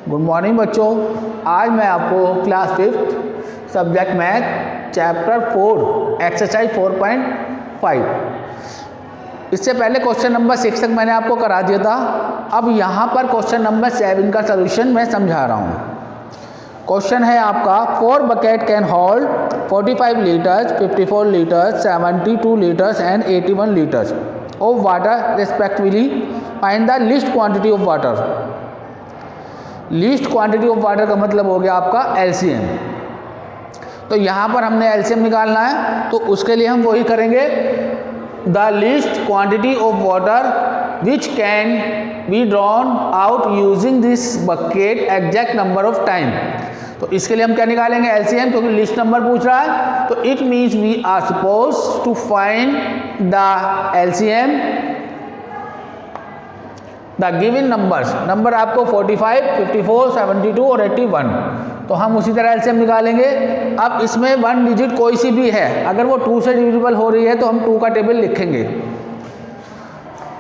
Good morning बच्चों। आज मैं आपको class 5 subject math chapter 4 exercise 4.5 इससे पहले क्वेश्चन नंबर 6 तक मैंने आपको करा दिया था। अब यहाँ पर क्वेश्चन नंबर 7 का सलूशन मैं समझा रहा हूँ। क्वेश्चन है आपका 4 bucket can hold 45 litres, 54 litres, 72 litres and 81 litres of water respectively. Find the least quantity of water. Least quantity of water का मतलब हो गया आपका एलसीएम। तो यहाँ पर हमने एलसीएम निकालना है, तो उसके लिए हम वही करेंगे, the least quantity of water which can be drawn out using this bucket exact number of time. तो इसके लिए हम क्या निकालेंगे, एलसीएम, क्योंकि लिस्ट नंबर पूछ रहा है। So it means we are suppose to find the LCM the given numbers. Number आपको 45, 54, 72 और 81। तो हम उसी तरह एलसीएम निकालेंगे। अब इसमें 1 डिजिट कोई सी भी है, अगर वो 2 से डिविजिबल हो रही है तो हम 2 का टेबल लिखेंगे।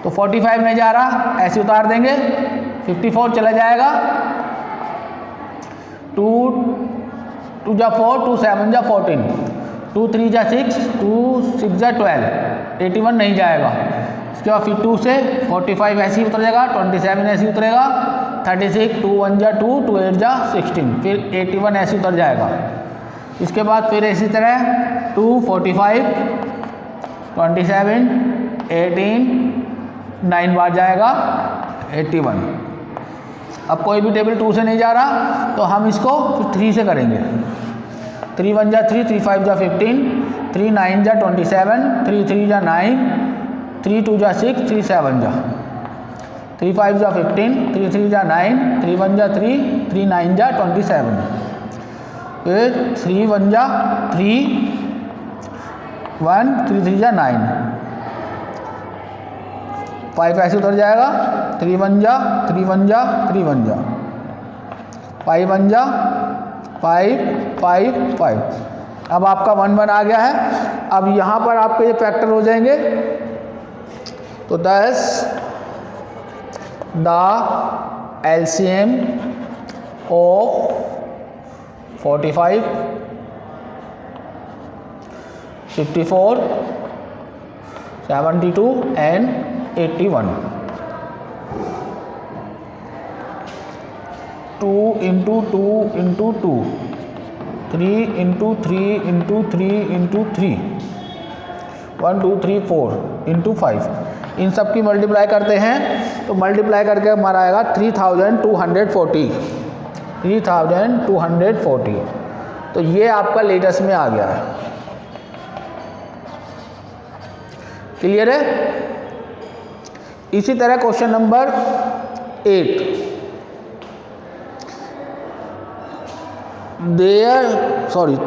तो 45 नहीं जा रहा, ऐसे उतार देंगे। 54 चला जाएगा, 2 जा 4, 2 7 जा 14, 2 3 जा 6, 2 6 जा 12, 81 नहीं जाएगा। इसके बाद फिर 2 से 45 ऐसे ही उतर जाएगा, 27 ऐसे ही उतरेगा, 36, 2 1 जा 2, 2 8 जा 16, फिर 81 ऐसे उतर जाएगा। इसके बाद फिर इसी तरह 2 45 27 18 9 बार जाएगा 81। अब कोई भी टेबल 2 से नहीं जा रहा, तो हम इसको फिर 3 से करेंगे। 3 1 जा 3, 3 5 जा 15, 3 9 जा 27, 3 3 जा 9, 3 2 जा 6, 3 7 जा, 3 5 जा 15, 3 3 जा 9, 3 1 जा 3, 3 9 जा 27, फिर 3 1 जा 3 1, 3 3 जा 9, 5 ऐसे उतर जाएगा, 3 1 जा 3 1 जा 3 1 जा, 5 1 जा 5 5 5। अब आपका 1 1 आ गया है। अब यहाँ पर आपके ये फैक्टर हो जाएंगे। तो 10 the LCM of 45, 54, 72 and 81। 2 into 2 into 2, 3 into 3 into 3 into 3, 1 2 3 4 into 5। इन सब की मल्टीप्लाई करते हैं, तो मल्टीप्लाई करके हमारा आएगा 3240। 3240। तो ये आपका लेटेस्ट में आ गया है। क्लियर है। इसी तरह question number 8,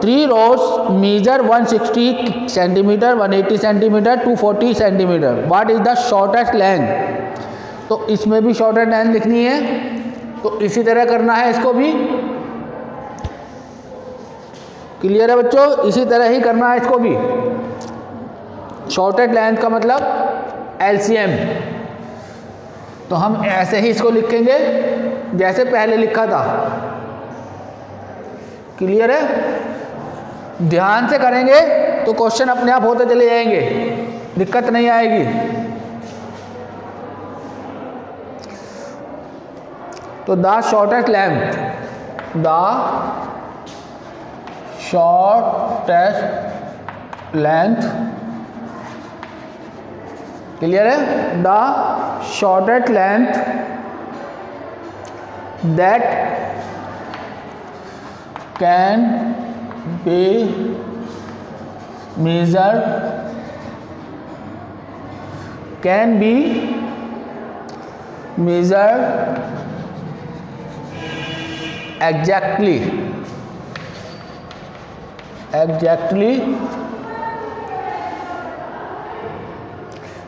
three rods measure 160 centimeter, 180 centimeter, 240 centimeter. What is the shortest length? तो इसमें भी शॉर्टेस्ट लेंथ लिखनी है, तो इसी तरह करना है इसको भी। क्लियर है बच्चों, इसी तरह ही करना है इसको भी। शॉर्टेस्ट लेंथ का मतलब एलसीएम। तो हम ऐसे ही इसको लिखेंगे जैसे पहले लिखा था। क्लियर है। ध्यान से करेंगे तो क्वेश्चन अपने आप होते चले जाएंगे, दिक्कत नहीं आएगी। तो द शॉर्टेस्ट लेंथ, क्लियर है, the shortest length that can be measured exactly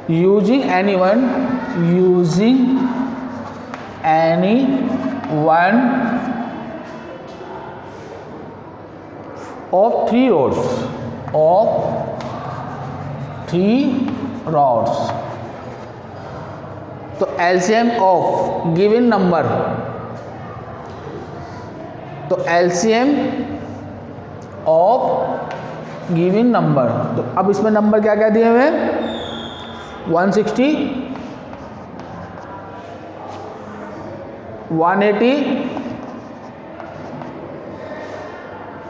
using any one of 3 rods। तो एलसीएम ऑफ गिवन नंबर तो LCM ऑफ गिवन नंबर, तो अब इसमें नंबर क्या क्या दिए हुए हैं, 160, 180,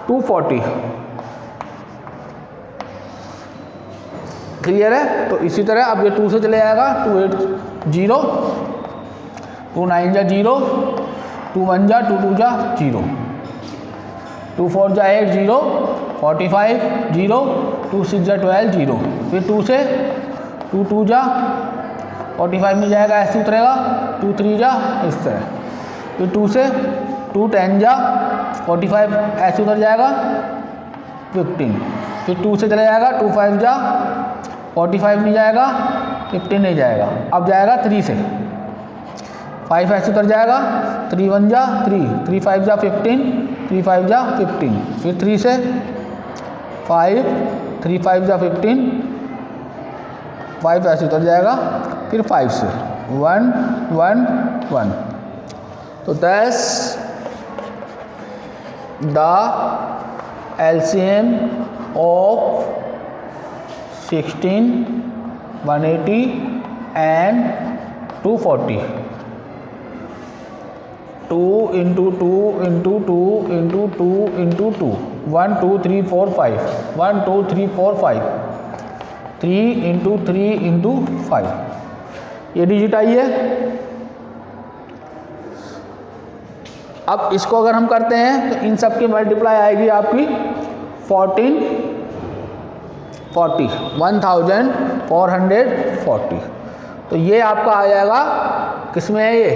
240। क्लियर है। तो इसी तरह अब ये 2 से चले जाएगा, 280, 2 9 जा 0, 2 1 जा 2 2 जा 0, 2 4 जा 8 0, 45 0, 2 6 जा 12 0। फिर 2 से 2 2 जा 45 में जाएगा, ऐसे उतरेगा, 2 3 जा इस तरह। फिर 2 से 2 10 जा 45 ऐसे उतर जाएगा 15। फिर 2 से चला जाएगा, 2 5 जा 45 नहीं जाएगा, 15 नहीं जाएगा। अब जाएगा 3 से, 5 ऐसे उतर जाएगा, 3 1 जा 3, 3 5 जा 15, 3 5 जा 15। फिर 3 से 5, 3 5 जा 15, 5 ऐसे उतर जाएगा। फिर 5 से 1 1 1। तो that's the LCM of 16, 180 and 240. 2 into 2 into 2 into 2 into 2, 1 2 3 4 5, 1 2 3 4 5, 3 into 3 into 5। ये डिजिट आई है। अब इसको अगर हम करते हैं तो इन सब की मल्टीप्लाई आएगी आपकी 1440। तो ये आपका आ जाएगा, किसमें है ये,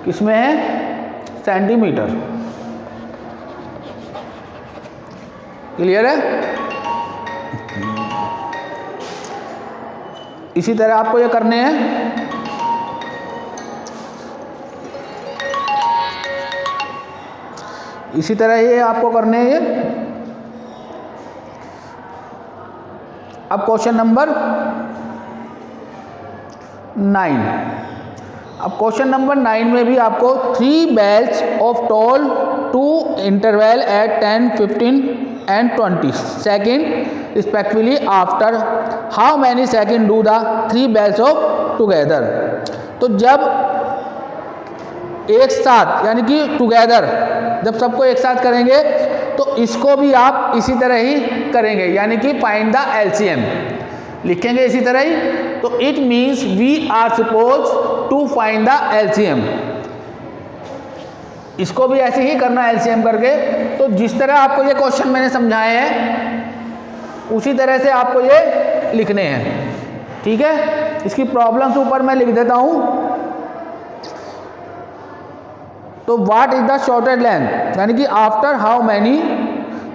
किसमें है, सेंटीमीटर। क्लियर है। इसी तरह आपको ये करने हैं। इसी तरह ये आपको करने हैं ये। अब क्वेश्चन नंबर 9। अब क्वेश्चन नंबर 9 में भी आपको 3 bells of toll to interval at 10, 15 and 20 second respectively, after how many second do the 3 bells of together। तो जब एक साथ, यानी कि टुगेदर, जब सबको एक साथ करेंगे तो इसको भी आप इसी तरह ही करेंगे, यानी कि फाइंड द LCM लिखेंगे इसी तरह ही। So it means we are suppose to find the LCM। इसको भी ऐसे ही करना LCM करके। तो जिस तरह आपको ये क्वेश्चन मैंने समझाए हैं उसी तरह से आपको ये लिखने हैं। ठीक है। इसकी प्रॉब्लम्स ऊपर मैं लिख देता हूं। तो what is the shorted length, यानी कि after how many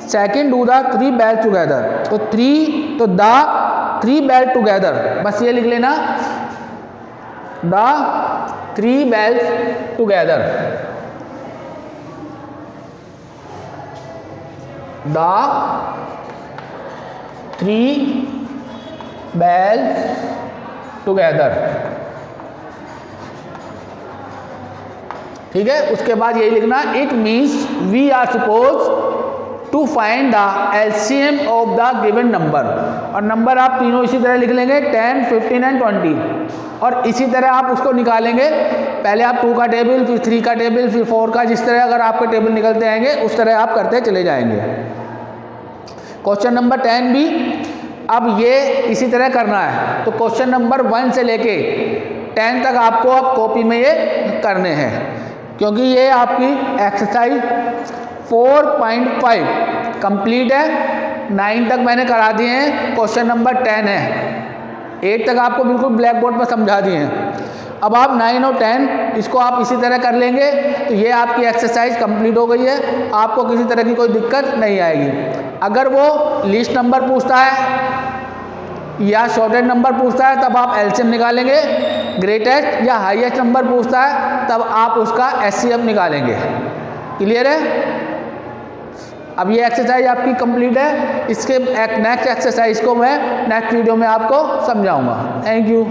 second do the 3 bells together. तो 3, तो द 3 bells टुगेदर, बस ये लिख लेना, the 3 bells together, the 3 bells together. ठीक है। उसके बाद यही लिखना, it means we are suppose to find the LCM of the given number. और नंबर आप तीनों इसी तरह लिख लेंगे, 10, 15 एंड 20। और इसी तरह आप उसको निकालेंगे। पहले आप 2 का टेबल, फिर 3 का टेबल, फिर 4 का, जिस तरह अगर आपके टेबल निकलते आएंगे उस तरह आप करते चले जाएंगे। क्वेश्चन नंबर 10 भी अब ये इसी तरह करना है। तो क्वेश्चन नंबर 1 से लेके 10 तक आपको अब कॉपी में ये करने हैं, क्योंकि ये आपकी एक्सरसाइज 4.5 कंप्लीट है। 9 तक मैंने करा दिए हैं, क्वेश्चन नंबर 10 है। 8 तक आपको बिल्कुल ब्लैक बोर्ड पर समझा दिए हैं। अब आप 9 और 10 इसको आप इसी तरह कर लेंगे तो ये आपकी एक्सरसाइज कंप्लीट हो गई है। आपको किसी तरह की कोई दिक्कत नहीं आएगी। अगर वो लिस्ट नंबर पूछता है या शॉर्टेड नंबर पूछता है तब आप LCM निकालेंगे। ग्रेटेस्ट या हाईएस्ट नंबर पूछता है तब आप उसका SCF निकालेंगे। क्लियर है। अब ये एक्सरसाइज आपकी कंप्लीट है। इसके नेक्स्ट एक्सरसाइज को मैं नेक्स्ट वीडियो में आपको समझाऊंगा। Thank you.